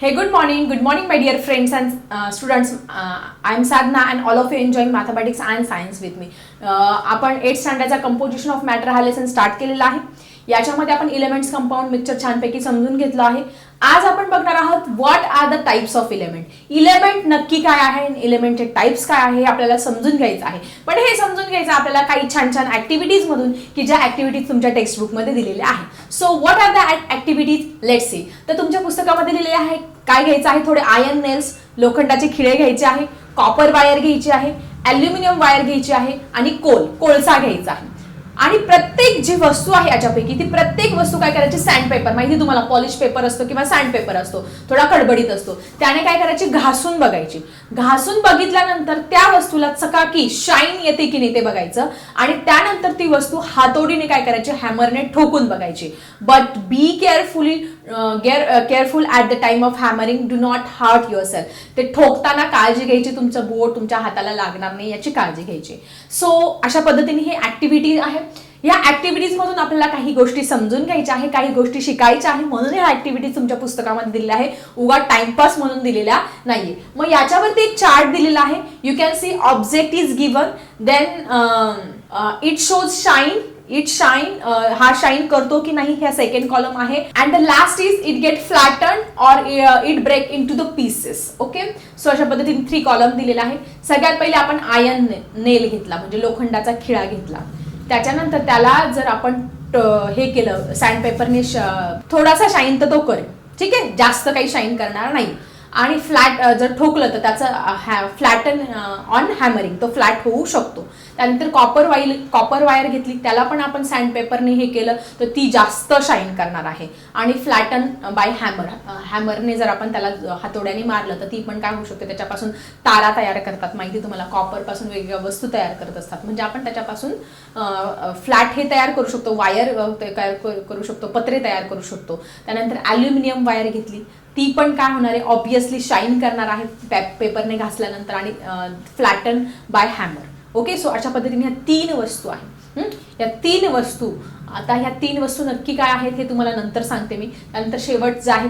Hey, good morning, my dear friends and students. I am Sadhna, and all of you enjoying mathematics and science with me. आपण 8th स्टँडर्डचा composition of matter हा lesson start केलेला आहे. याच्यामध्ये आपण elements compound mixture छानपैकी समजून घेतलं आहे. आज आपण बघणार आहोत what are the types of element. Element नक्की काय आहे, इलेमेंटचे टाइप्स काय आहे आपल्याला समजून घ्यायचं आहे. पण हे समजून घ्यायचं आपल्याला काही छान छान ऍक्टिव्हिटीज मधून की ज्या ऍक्टिव्हिटीज तुमच्या टेक्स्टबुक मध्ये दिलेल्या आहेत. So what are the activities, let's see. तर तुमच्या पुस्तकामध्ये दिलेले आहे काय घ्यायचं आहे, थोडे आयर्न नेल्स लोखंडाचे खिळे घ्यायचे आहे, कॉपर वायर घ्यायची आहे, ॲल्युमिनियम वायर घ्यायची आहे आणि कोळसा घ्यायचा आहे. आणि प्रत्येक जी वस्तू आहे याच्यापैकी ती प्रत्येक वस्तू काय करायची, सँड पेपर, माहिती तुम्हाला पॉलिश पेपर असतो किंवा सँड पेपर असतो, थोडा खडबडीत असतो, त्याने काय करायची घासून बघायची. घासून बघितल्यानंतर त्या वस्तूला चकाकी शाईन येते की नाही ते बघायचं आणि त्यानंतर ती वस्तू हातोडीने काय करायची, हॅमरने ठोकून बघायची. But be careful at the time of hammering, do not heart your self. ते ठोकताना काळजी घ्यायची, तुमचं बोट तुमच्या हाताला लागणार नाही याची काळजी घ्यायची. सो अशा पद्धतीने ही ऍक्टिव्हिटी आहे. या ऍक्टिव्हिटीज मधून आपल्याला काही गोष्टी समजून घ्यायच्या आहे, काही गोष्टी शिकायच्या आहे, म्हणून ह्या ऍक्टिव्हिटीज तुमच्या पुस्तकामध्ये दिलेल्या आहे, उगा टाइमपास म्हणून दिलेल्या नाहीये. मग याच्यावरती एक चार्ट दिलेला आहे. You can see object is given, then it shows shine, it shine, हा शाईन करतो की नाही ह्या सेकंड कॉलम आहे. And the last is it get flatten or it break into the pieces. Okay, so अशा पद्धतीने 3 column दिलेला आहे. सगळ्यात पहिले आपण आयर्न नेल घेतला, म्हणजे लोखंडाचा खिळा घेतला. त्याच्यानंतर त्याला जर आपण हे केलं सँड पेपरने थोडासा शाईन तर तो करेल, ठीक आहे, जास्त काही शाईन करणार नाही. आणि फ्लॅट जर ठोकलं तर त्याचं फ्लॅटन ऑन हॅमरिंग, तो फ्लॅट होऊ शकतो. त्यानंतर कॉपर वायर घेतली, त्याला पण आपण सँड पेपरने हे केलं तर ती जास्त शाईन करणार आहे. आणि फ्लॅटन बाय हॅमरने जर आपण त्याला हातोड्याने मारलं तर ती पण काय होऊ शकते, त्याच्यापासून तारा तयार करतात, माहिती तुम्हाला, कॉपर पासून वेगवेगळ्या वस्तू तयार करत असतात. म्हणजे आपण त्याच्यापासून फ्लॅट हे तयार करू शकतो, वायर तयार करू शकतो, पत्रे तयार करू शकतो. त्यानंतर ॲल्युमिनियम वायर घेतली, ती पण काय होणार आहे, ऑब्विसली शाईन करणार आहे पेपरने घासल्यानंतर आणि flatten bye hammer. Okay, so अशा पद्धतीने ह्या 3 वस्तू आहेत. या 3 वस्तू, आता ह्या 3 वस्तू नक्की काय आहेत हे तुम्हाला नंतर सांगते मी. त्यानंतर शेवटचं आहे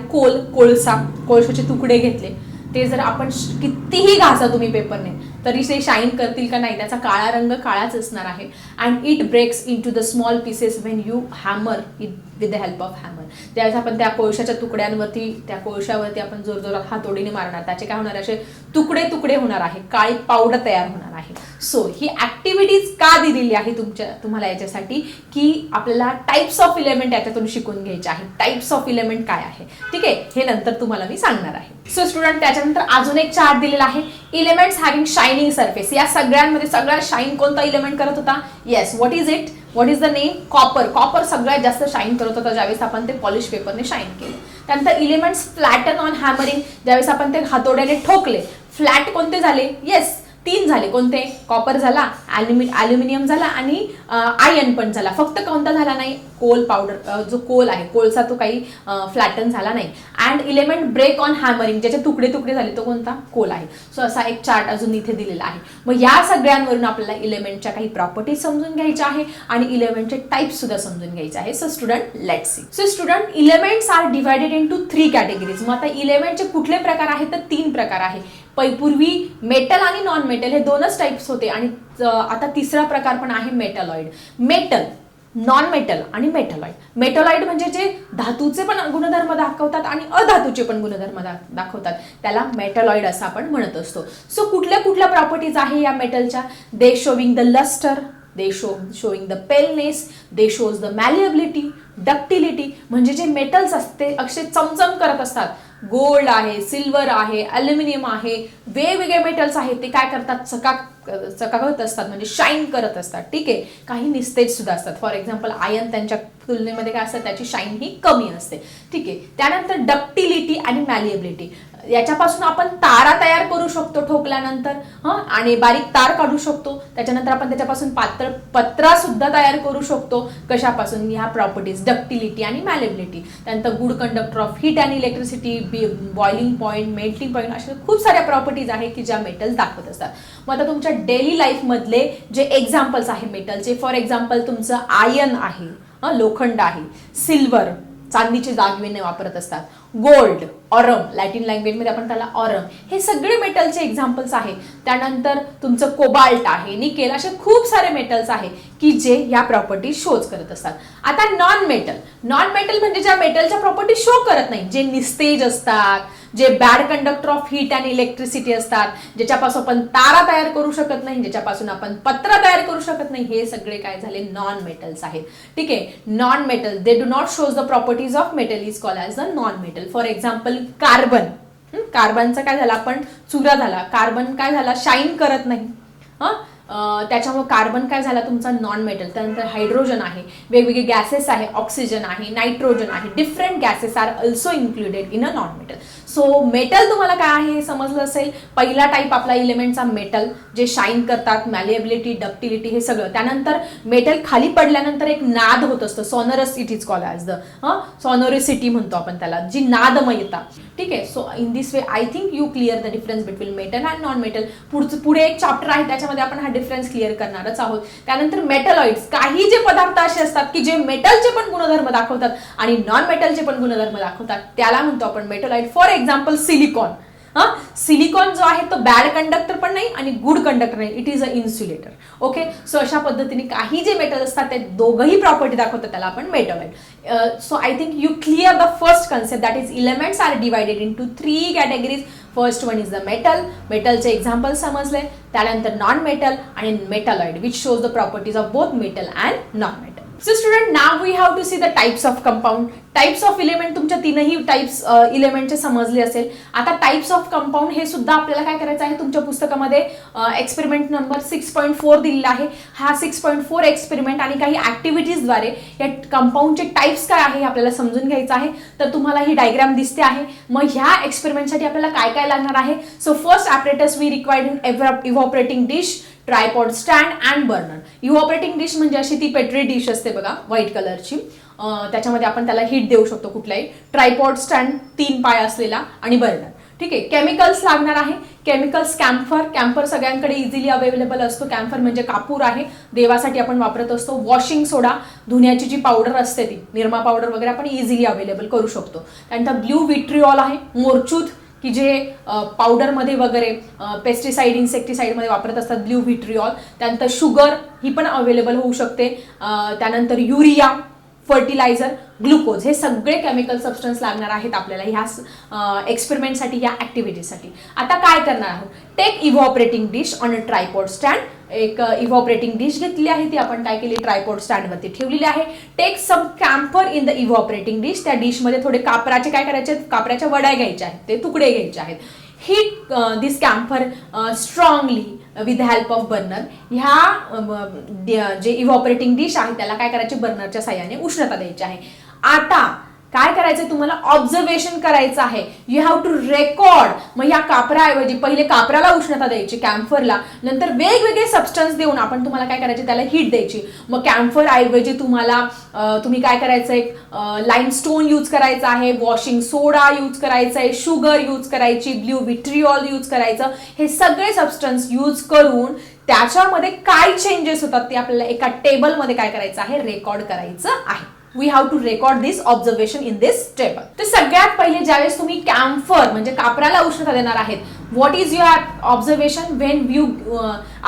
कोळशाचे तुकडे घेतले. ते जर आपण कितीही घासा तुम्ही पेपरने तरी ते शाईन करतील का नाही, त्याचा काळा रंग काळाच असणार आहे. And it breaks into the small pieces when you hammer it with the help of hammer. त्यावेळेस आपण त्या कोळशाच्या तुकड्यांवरती, त्या कोळशावरती आपण जोरजोरात हातोडीने मारणार, त्याचे काय होणार, असे तुकडे तुकडे होणार आहे, काळी पावडर तयार होणार आहे. सो ही ऍक्टिव्हिटीज का दिलेली आहे तुम्हाला याच्यासाठी की आपल्याला टाइप्स ऑफ इलेमेंट याच्यातून शिकून घ्यायचे आहे. टाइप्स ऑफ इलेमेंट काय आहे, ठीक आहे, हे नंतर तुम्हाला मी सांगणार आहे. सो स्टुडंट, त्याच्यानंतर अजून एक चार्ट दिलेला आहे, इलेमेंट्स हॅव्हिंग शायनिंग सरफेस. या सगळ्यांमध्ये सगळ्यात शाईन कोणता इलेमेंट करत होता, yes, what is it, what is the name, copper सगळ्यात जास्त शाईन करत होता ज्यावेळेस आपण ते पॉलिश पेपरने शाईन केले. त्यानंतर इलेमेंट्स फ्लॅटन ऑन हॅमरिंग, ज्यावेळेस आपण ते हातोड्याने ठोकले, फ्लॅट कोणते झाले, येस 3 झाले. कोणते, कॉपर झाला, ॲल्युमिनियम झाला आणि आयर्न पण झाला. फक्त कोणता झाला नाही, कोल पावडर, जो कोल आहे, कोळसा, तो काही फ्लॅटन झाला नाही. And element break on hammering, ज्याचे तुकडे तुकडे झाले, तो कोणता, कोल आहे. सो असा एक चार्ट अजून इथे दिलेला आहे. मग या सगळ्यांवरून आपल्याला इलेमेंटच्या काही प्रॉपर्टीज समजून घ्यायच्या आहे आणि इलेमेंटचे टाइप्स सुद्धा समजून घ्यायचे आहे. So student, let's see. So student, elements are divided into 3 categories. मग आता इलेमेंटचे कुठले प्रकार आहेत तर 3 प्रकार आहे. पूर्वी मेटल आणि नॉन मेटल हे 2च टाइप्स होते आणि आता तिसरा प्रकार पण आहे मेटलॉइड. मेटल, नॉन मेटल आणि मेटलॉइड. मेटलॉइड म्हणजे जे धातूचे पण गुणधर्म दाखवतात आणि अधातूचे पण गुणधर्म दाखवतात, त्याला मेटलॉइड असं आपण म्हणत असतो. सो कुठल्या प्रॉपर्टीज आहे या मेटलच्या, they showing the lustre, they showing the paleness, they shows the malleability, ductility. म्हणजे जे मेटल्स असते अक्षय चमचम करत असतात, गोल्ड आहे, सिल्वर आहे, ॲल्युमिनियम आहे, वेगवेगळे मेटल्स आहेत, ते काय करतात, चकाकत असतात, म्हणजे शाईन करत असतात, ठीक आहे. काही निस्तेज सुद्धा असतात. फॉर एक्झाम्पल आयर्न त्यांच्या तुलनेमध्ये काय असतं, त्याची शाईन ही कमी असते, ठीक आहे. त्यानंतर डक्टिलिटी आणि मॅलिएबिलिटी, याच्यापासून आपण तारा तयार करू शकतो ठोकल्यानंतर, आणि बारीक तार काढू शकतो. त्याच्यानंतर आपण त्याच्यापासून पातळ पत्रा सुद्धा तयार करू शकतो. कशापासून, ह्या प्रॉपर्टीज डक्टिलिटी आणि मॅलेबिलिटी. त्यानंतर good conductor of heat and electricity, boiling point, melting point, अशा खूप साऱ्या प्रॉपर्टीज आहेत की ज्या मेटल्स दाखवत असतात. मग आता तुमच्या डेली लाईफ मधले जे एक्झाम्पल्स आहे मेटलचे, फॉर एक्झाम्पल तुमचं आयर्न आहे, लोखंड आहे, सिल्वर, चांदीचे दागिने वापरत असतात. गोल्ड, ऑरम, लॅटिन लँग्वेजमध्ये आपण त्याला ऑरम, हे सगळे मेटलचे एक्झाम्पल्स आहे. त्यानंतर तुमचं कोबाल्ट आहे, निकेल, असे खूप सारे मेटल्स आहे की जे या प्रॉपर्टी शोज करत असतात. आता नॉन मेटल म्हणजे ज्या मेटलच्या प्रॉपर्टी शो करत नाही, जे निस्तेज असतात, जे bad conductor of heat and electricity असतात, ज्याच्यापासून आपण तारा तयार करू शकत नाही, ज्याच्यापासून आपण पत्र तयार करू शकत नाही, हे सगळे काय झाले नॉन मेटल्स आहेत. ठीक आहे, non metal they do not shows the properties of metal is called as the non metal. For example कार्बनचा काय झाला, आपण चुरा झाला, कार्बन काय झाला, शाईन करत नाही. त्याच्यामुळे कार्बन काय झाला तुमचा नॉन मेटल. त्यानंतर हायड्रोजन आहे, वेगवेगळे गॅसेस आहे, ऑक्सिजन आहे, नायट्रोजन आहे, different gases are also included in a non metal. So metal तुम्हाला काय आहे हे समजलं असेल. पहिला टाईप आपला इलेमेंटचा मेटल, जे शाईन करतात, मॅलिएबिलिटी, डक्टिलिटी, हे सगळं. त्यानंतर मेटल खाली पडल्यानंतर एक नाद होत असतं, sonorous, it is called as the sonority म्हणतो आपण त्याला, जी नादमयता. ठीक आहे, so in this way I think you clear the difference between metal and non metal. पुढे एक चॅप्टर आहे त्याच्यामध्ये आपण हा डिफरन्स क्लिअर करणारच आहोत. त्यानंतर मेटलॉइड्स, काही जे पदार्थ असे असतात की जे मेटलचे पण गुणधर्म दाखवतात आणि नॉन मेटलचे पण गुणधर्म दाखवतात, त्याला म्हणतो आपण metalloid. For example silicon. Silicon जो आहे तो बॅड कंडक्टर पण नाही आणि गुड कंडक्टर नाही, it is a insulator. Okay, so अशा पद्धतीने काही जे मेटल असतात ते दोघंही प्रॉपर्टी दाखवतात, त्याला आपण metalloid. So I think you clear the first concept, that is elements are divided into 3 categories. First one is the metal, मेटलचे एक्झाम्पल समजले. त्यानंतर नॉन मेटल आणि metalloid, which shows the properties of both metal and non metal. So student, now we have to see the types of compound. Types of element तुमच्या तीनही types इलेमेंटचे समजले असेल. आता types of compound हे सुद्धा आपल्याला काय करायचं आहे, तुमच्या पुस्तकामध्ये एक्सपेरिमेंट नंबर 6.4 दिलेला आहे. हा 6.4 एक्सपेरिमेंट आणि काही ऍक्टिव्हिटीजद्वारे या कंपाऊंडचे टाइप्स काय आहे आपल्याला समजून घ्यायचं आहे. तर तुम्हाला ही डायग्राम दिसते आहे. मग ह्या एक्सपेरिमेंटसाठी आपल्याला काय काय लागणार आहे. So first apparatus we required in evaporating dish, tripod stand and burner. Evaporating dish म्हणजे अशी ती पेट्री डिश असते बघा, व्हाईट कलरची. त्याच्यामध्ये आपण त्याला हीट देऊ शकतो कुठलाही. ट्रायपॉड स्टँड 3 पाय असलेला आणि बर्नर. ठीक आहे, केमिकल्स लागणार आहे. केमिकल्स कॅम्फर सगळ्यांकडे इझिली अवेलेबल असतो. कॅम्फर म्हणजे कापूर आहे, देवासाठी आपण वापरत असतो. वॉशिंग सोडा, धुण्याची जी पावडर असते ती निरमा पावडर वगैरे आपण इझिली अवेलेबल करू शकतो. त्यानंतर ब्ल्यू विट्रिऑल आहे, मोरचूत की जे पावडरमध्ये वगैरे पेस्टिसाइड इन्सेक्टिसाइडमध्ये वापरत असतात, ब्ल्यू विट्रिऑल. त्यानंतर शुगर ही पण अवेलेबल होऊ शकते. त्यानंतर युरिया, फर्टिलायझर, ग्लुकोज, हे सगळे केमिकल सबस्टन्स लागणार आहेत आपल्याला ह्या एक्सपेरिमेंटसाठी, ह्या ॲक्टिव्हिटीसाठी. आता काय करणार आहोत, take evaporating dish on a tripod stand. एक इव्हॉपरेटिंग डिश घेतली आहे, ती आपण काय केली, ट्रायपॉड स्टँडवरती ठेवलेली आहे. Take some camphor in the evaporating dish. त्या डिशमध्ये थोडे कापराचे काय करायचे, कापराच्या वड्या घ्यायच्या आहेत, ते तुकडे घ्यायचे आहेत. Heat this camphor strongly with the help of burner. ह्या जे इव्हॉपरेटिंग डिश आहे त्याला काय करायचे, बर्नरच्या साह्याने उष्णता द्यायची आहे. आता काय करायचं, तुम्हाला ऑब्झर्वेशन करायचं आहे. You have to record. मग या कापराऐवजी पहिले कापराला उष्णता द्यायची, कॅम्फरला, नंतर वेगवेगळे सबस्टन्स देऊन आपण तुम्हाला काय करायचे, त्याला हीट द्यायची. मग कॅम्फर ऐवजी तुम्ही काय करायचं, एक लाईमस्टोन यूज करायचं आहे, वॉशिंग सोडा यूज करायचा आहे, शुगर यूज करायची, ब्ल्यू विट्रिऑल यूज करायचं. हे सगळे सबस्टन्स यूज करून त्याच्यामध्ये काय चेंजेस होतात ते आपल्याला एका टेबलमध्ये काय करायचं आहे, रेकॉर्ड करायचं आहे. We have to record this observation in this table. तर सगळ्यात पहिले ज्यावेळेस तुम्ही कॅम्फर म्हणजे कापराला उष्णता देणार आहेत, what is your observation when you,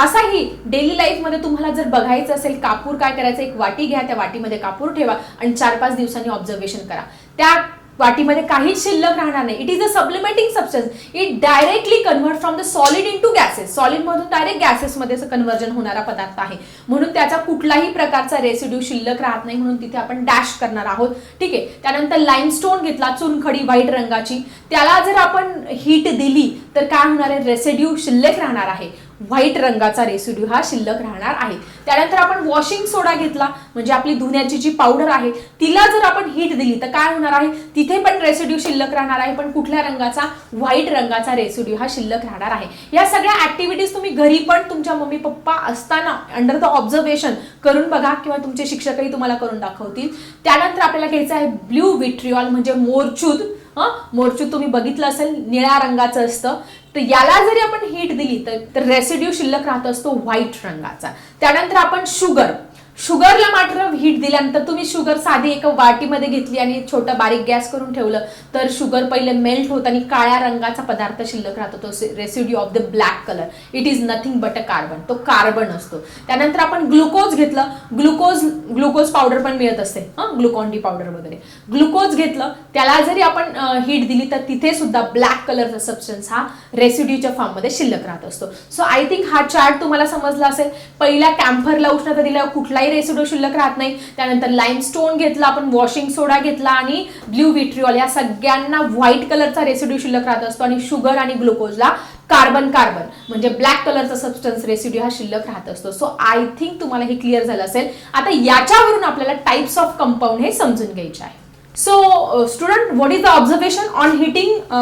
असाही डेली लाईफमध्ये तुम्हाला जर बघायचं असेल, कापूर काय करायचं, एक वाटी घ्या, त्या वाटीमध्ये कापूर ठेवा आणि 4-5 दिवसांनी ऑब्झर्वेशन करा. त्या वाटीमध्ये काहीच शिल्लक राहणार नाही. It is a supplementing substance. It directly convert from the solid into gases. सॉलिडमधून डायरेक्ट गॅसेसमध्ये कन्व्हर्जन होणारा पदार्थ आहे, म्हणून त्याचा कुठलाही प्रकारचा रेसिड्यू शिल्लक राहत नाही, म्हणून तिथे आपण डॅश करणार आहोत. ठीक आहे. त्यानंतर लाईमस्टोन घेतला, चुनखडी व्हाईट रंगाची, त्याला जर आपण हीट दिली तर काय होणार आहे, रेसिड्यू शिल्लक राहणार आहे, व्हाईट रंगाचा रेसिड्यू हा शिल्लक राहणार आहे. त्यानंतर आपण वॉशिंग सोडा घेतला, म्हणजे आपली धुण्याची जी पावडर आहे तिला जर आपण हीट दिली तर काय होणार आहे, तिथे पण रेसिड्यू शिल्लक राहणार आहे, पण कुठल्या रंगाचा, व्हाईट रंगाचा रेसिड्यू हा शिल्लक राहणार आहे. या सगळ्या ऍक्टिव्हिटीज तुम्ही घरी पण तुमच्या मम्मी पप्पा असताना अंडर द ऑब्झर्वेशन करून बघा, किंवा तुमचे शिक्षकही तुम्हाला करून दाखवतील. त्यानंतर आपल्याला घ्यायचं आहे ब्ल्यू विट्रिऑल म्हणजे मोरचूद. मोरचूद तुम्ही बघितलं असेल, निळ्या रंगाचं असतं. तर याला जरी आपण हीट दिली तर रेसिड्यू शिल्लक राहत असतो व्हाईट रंगाचा. त्यानंतर आपण शुगर, शुगरला मात्र हीट दिल्यानंतर तुम्ही शुगर साधी एका वाटीमध्ये घेतली आणि छोटा बारीक गॅस करून ठेवलं तर शुगर पहिले मेल्ट होत आणि काळ्या रंगाचा पदार्थ शिल्लक राहतो, तो residue of the black colour. It is nothing but a carbon, तो कार्बन असतो. त्यानंतर आपण ग्लुकोज घेतलं, ग्लुकोज पावडर पण मिळत असते, ग्लुकॉन डी पावडर वगैरे. ग्लुकोज घेतलं, त्याला जरी आपण हीट दिली तर तिथे सुद्धा ब्लॅक कलरचा सबस्टन्स हा रेसिड्यूच्या फॉर्ममध्ये शिल्लक राहत असतो. सो आय थिंक हा चार्ट तुम्हाला समजला असेल. पहिल्या कॅम्फरला उष्णता दिल्यावर कुठलाही रेसिड्यू शिल्लक राहत नाही. त्यानंतर लाईमस्टोन घेतला आपण, वॉशिंग सोडा घेतला आणि ब्ल्यू विट्रिऑल, या सगळ्यांना व्हाईट कलरचा रेसिड्यू शिल्लक राहत असतो आणि शुगर आणि ग्लुकोजला कार्बन म्हणजे ब्लॅक कलरचा सबस्टन्स रेसिड्यू हा शिल्लक राहत असतो. सो आय थिंक तुम्हाला हे क्लिअर झालं असेल. आता याच्यावरून आपल्याला टाइप्स ऑफ कंपाऊंड हे समजून घ्यायचे आहे. So student, what is the observation on heating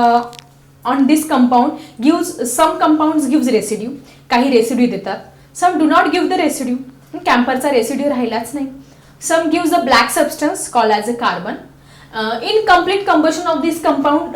on this compound? Gives some compounds gives residue, काही रेसिड्यू देतात. Some do not give the residue, कॅम्फरचा रेसिड्यू राहिलाच नाही. Some gives the black substance called as a carbon. In complete combustion of this compound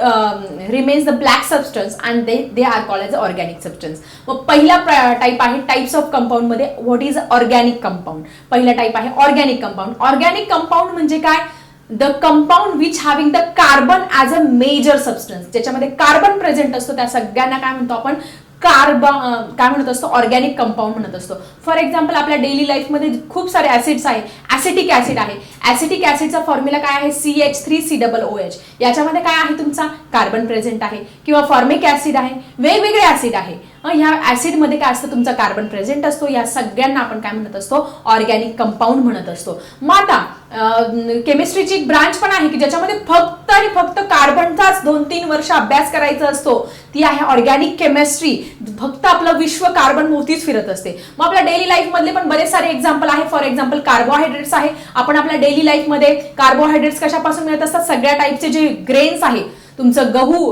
remains the black substance and they are called as organic substance. मग पहिला type आहे types of compound मध्ये what is organic compound. पहिला type आहे organic compound. Organic compound म्हणजे काय? The compound which having the carbon as a major substance, ज्याच्यामध्ये carbon present असतो त्या सगळ्यांना काय म्हणतो आपण? काय म्हणत असतो? ऑर्गॅनिक कंपाऊंड म्हणत असतो. फॉर एक्झाम्पल आपल्या डेली लाईफमध्ये खूप सारे ऍसिड्स आहे. ऍसिटिक ऍसिड आहे. ऍसिटिक ऍसिडचा फॉर्म्युला काय आहे? CH3COOH. याच्यामध्ये काय आहे? तुमचा कार्बन प्रेझेंट आहे. किंवा फॉर्मिक ऍसिड आहे, वेगवेगळे ऍसिड आहे. ह्या ऍसिड मध्ये काय असतं? तुमचा कार्बन प्रेझेंट असतो. या सगळ्यांना आपण काय म्हणत असतो? ऑर्गॅनिक कंपाऊंड म्हणत असतो. मग आता केमिस्ट्रीची एक ब्रांच पण आहे की ज्याच्यामध्ये फक्त आणि फक्त कार्बनचाच 2-3 वर्ष अभ्यास करायचा असतो. ती आहे ऑर्गॅनिक केमिस्ट्री. फक्त आपलं विश्व कार्बन भोवतीच फिरत असते. मग आपल्या डेली लाईफ मधले पण बरेच सारे एक्झाम्पल आहे. फॉर एक्झाम्पल कार्बोहायड्रेट्स आहे. आपण आपल्या डेली लाईफ मध्ये कार्बोहायड्रेट्स कशापासून मिळत असतात? सगळ्या टाईपचे जे ग्रेन्स आहे, तुमचं गहू,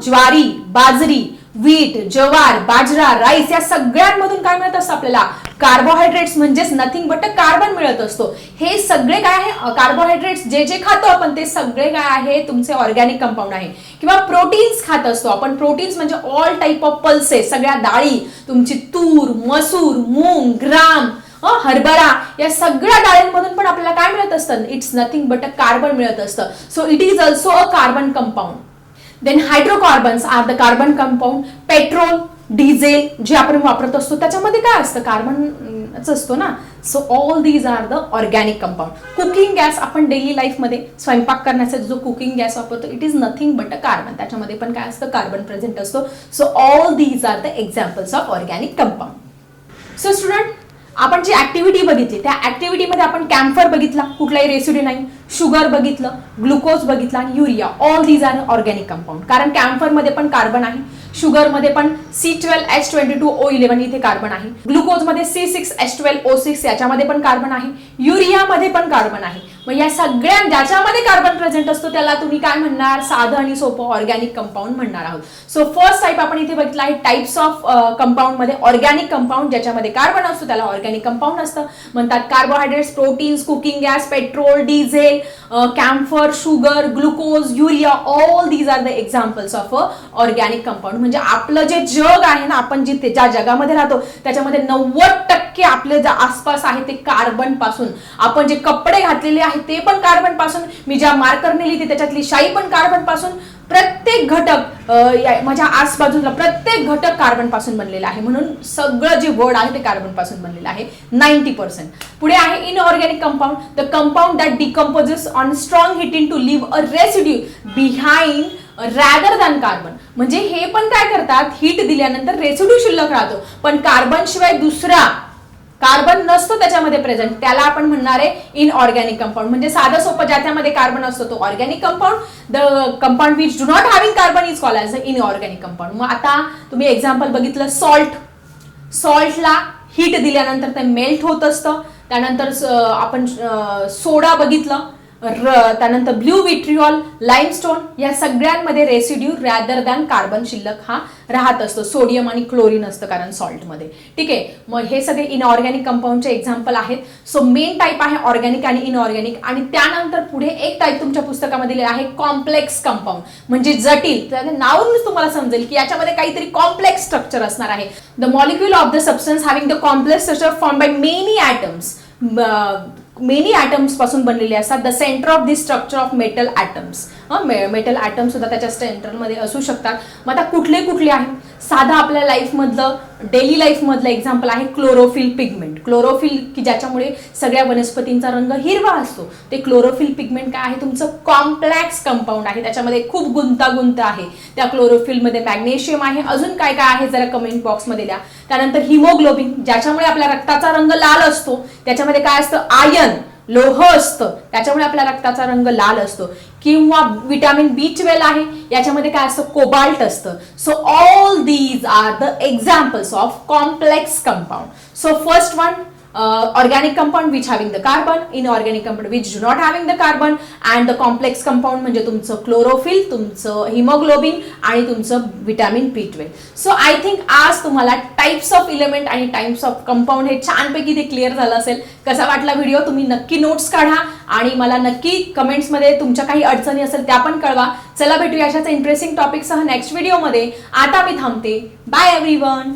ज्वारी, बाजरी, व्हीट, ज्वार, बाजरा, राईस, या सगळ्यांमधून काय मिळत असतं आपल्याला? कार्बोहायड्रेट्स म्हणजेच नथिंग बट कार्बन मिळत असतो. हे सगळे काय आहे? कार्बोहायड्रेट्स जे जे खातो आपण ते सगळे काय आहे? तुमचे ऑर्गॅनिक कंपाऊंड आहे. किंवा प्रोटीन्स खात असतो आपण. प्रोटीन्स म्हणजे ऑल टाइप ऑफ पल्सेस, सगळ्या डाळी, तुमची तूर, मसूर, मूग, ग्राम, हरभरा, या सगळ्या डाळींमधून पण आपल्याला काय मिळत असतं? इट्स नथिंग बट कार्बन मिळत असतं. So it is also a carbon compound. Then hydrocarbons are the carbon compound. Petrol, diesel जे आपण वापरत असतो त्याच्यामध्ये काय असतं? कार्बनच असतो ना. So all these are the organic compound. Cooking gas, आपण डेली लाईफमध्ये स्वयंपाक करण्यासाठी जो कुकिंग गॅस वापरतो, it is nothing but a carbon. त्याच्यामध्ये पण काय असतं? कार्बन प्रेझेंट असतो. So all these are the examples of organic compound. So student, आपण जी ऍक्टिव्हिटी बघितली त्या ऍक्टिव्हिटीमध्ये आपण कॅम्फर बघितला, कुठलाही रेसिड्यू नाही. शुगर बघितलं, ग्लुकोज बघितला आणि urea. All these are organic compound. कारण कॅम्फरमध्ये पण कार्बन आहे, शुगरमध्ये पण C12H22O11 इथे कार्बन आहे, ग्लुकोजमध्ये C6H12O6 याच्यामध्ये पण कार्बन आहे, युरियामध्ये पण कार्बन आहे. मग या सगळ्या ज्याच्यामध्ये कार्बन प्रेझेंट असतो त्याला तुम्ही काय म्हणणार? साधं आणि सोपं ऑर्गॅनिक कंपाऊंड म्हणणार आहोत. सो फर्स्ट टाइप आपण इथे बघितला आहे टाइप्स ऑफ कंपाऊंड मध्ये ऑर्गॅनिक कंपाऊंड. ज्याच्यामध्ये कार्बन असतो त्याला ऑर्गॅनिक कंपाऊंड असतं. म्हणतात carbohydrates, proteins, cooking gas, petrol, diesel, camphor, sugar, glucose, urea. All these are the examples of organic compound. म्हणजे आपलं जे जग आहे ना, आपण जिथे ज्या जगामध्ये राहतो त्याच्यामध्ये 90% आपले जे आसपास आहे ते कार्बन पासून. आपण जे कपडे घातलेले आहेत ते पण कार्बन पासून. मी ज्या मार्करने लिहिते त्याच्यातली शाई पण कार्बन पासून. प्रत्येक घटक माझ्या आसबाजूला प्रत्येक घटक कार्बन पासून बनलेला आहे. म्हणून सगळं जे वर्ड आहे ते कार्बन पासून बनलेलं आहे 90%. पुढे आहे inorganic compound. The compound that decomposes on strong heating to leave a residue behind rather than carbon. म्हणजे हे पण काय करतात? हीट दिल्यानंतर रेसिड्यू शिल्लक राहतो, पण कार्बन शिवाय दुसरा कार्बन नसतो त्याच्यामध्ये प्रेझेंट, त्याला आपण म्हणणार आहे इनऑर्गॅनिक कंपाऊंड. म्हणजे साधं सोपं ज्याच्यामध्ये कार्बन असतो तो organic compound. The compound which do not having carbon is called as a inorganic compound. मग आता तुम्ही एक्झाम्पल बघितलं सॉल्ट. सॉल्टला हीट दिल्यानंतर ते मेल्ट होत असतं. त्यानंतर आपण सोडा बघितलं, त्यानंतर ब्ल्यू विट्रिऑल, लाईमस्टोन, या सगळ्यांमध्ये रेसिड्यू रॅदर दॅन कार्बन शिल्लक हा राहत असतो. सोडियम आणि क्लोरीन असतं कारण सॉल्टमध्ये. ठीक आहे. मग हे सगळे इनऑर्गॅनिक कंपाऊंडचे एक्झाम्पल आहेत. सो मेन टाईप आहे ऑर्गॅनिक आणि इनऑर्गॅनिक. आणि त्यानंतर पुढे एक टाईप तुमच्या पुस्तकामध्ये दिले आहे कॉम्प्लेक्स कंपाऊंड, म्हणजे जटिल. त्याचं नावच तुम्हाला समजेल की याच्यामध्ये काहीतरी कॉम्प्लेक्स स्ट्रक्चर असणार आहे. The molecule of the substance having the complex structure form by many atoms. Many atoms पासून बनलेले असतात. The centre of the structure of metal atoms. Metal atom सुद्धा त्याच्या सेंटरमध्ये असू शकतात. मग आता कुठले कुठले आहे, साधा आपल्या लाईफमधलं डेली लाईफमधलं एक्झाम्पल आहे क्लोरोफिल पिगमेंट. क्लोरोफिल की ज्याच्यामुळे सगळ्या वनस्पतींचा रंग हिरवा असतो, ते क्लोरोफिल पिगमेंट काय आहे, तुमचं कॉम्प्लेक्स कंपाऊंड आहे. त्याच्यामध्ये खूप गुंतागुंत आहे. त्या क्लोरोफिलमध्ये मॅग्नेशियम आहे. अजून काय काय आहे जरा कमेंट बॉक्समध्ये द्या. त्यानंतर हिमोग्लोबिन, ज्याच्यामुळे आपल्या रक्ताचा रंग लाल असतो. त्याच्यामध्ये काय असतं, आयर्न लोह असतं, त्याच्यामुळे आपल्या रक्ताचा रंग लाल असतो. किंवा विटॅमिन B12 आहे, याच्यामध्ये काय असतं, कोबाल्ट असतं. So all these are the examples of complex compound. So first one, organic compound which having the carbon, inorganic compound which do not having the carbon, and the complex compound म्हणजे तुमचं chlorophyll, तुमचं haemoglobin आणि तुमचं vitamin B12. So I think आज तुम्हाला types of element आणि types of compound हे छानपैकी ते क्लिअर झालं असेल. कसा वाटला व्हिडिओ तुम्ही नक्की नोट्स काढा आणि मला नक्की कमेंट्समध्ये तुमच्या काही अडचणी असेल त्या पण कळवा. चला भेटूया अशाच इंटरेस्टिंग टॉपिकसह नेक्स्ट व्हिडिओमध्ये. आता मी थांबते. Bye everyone.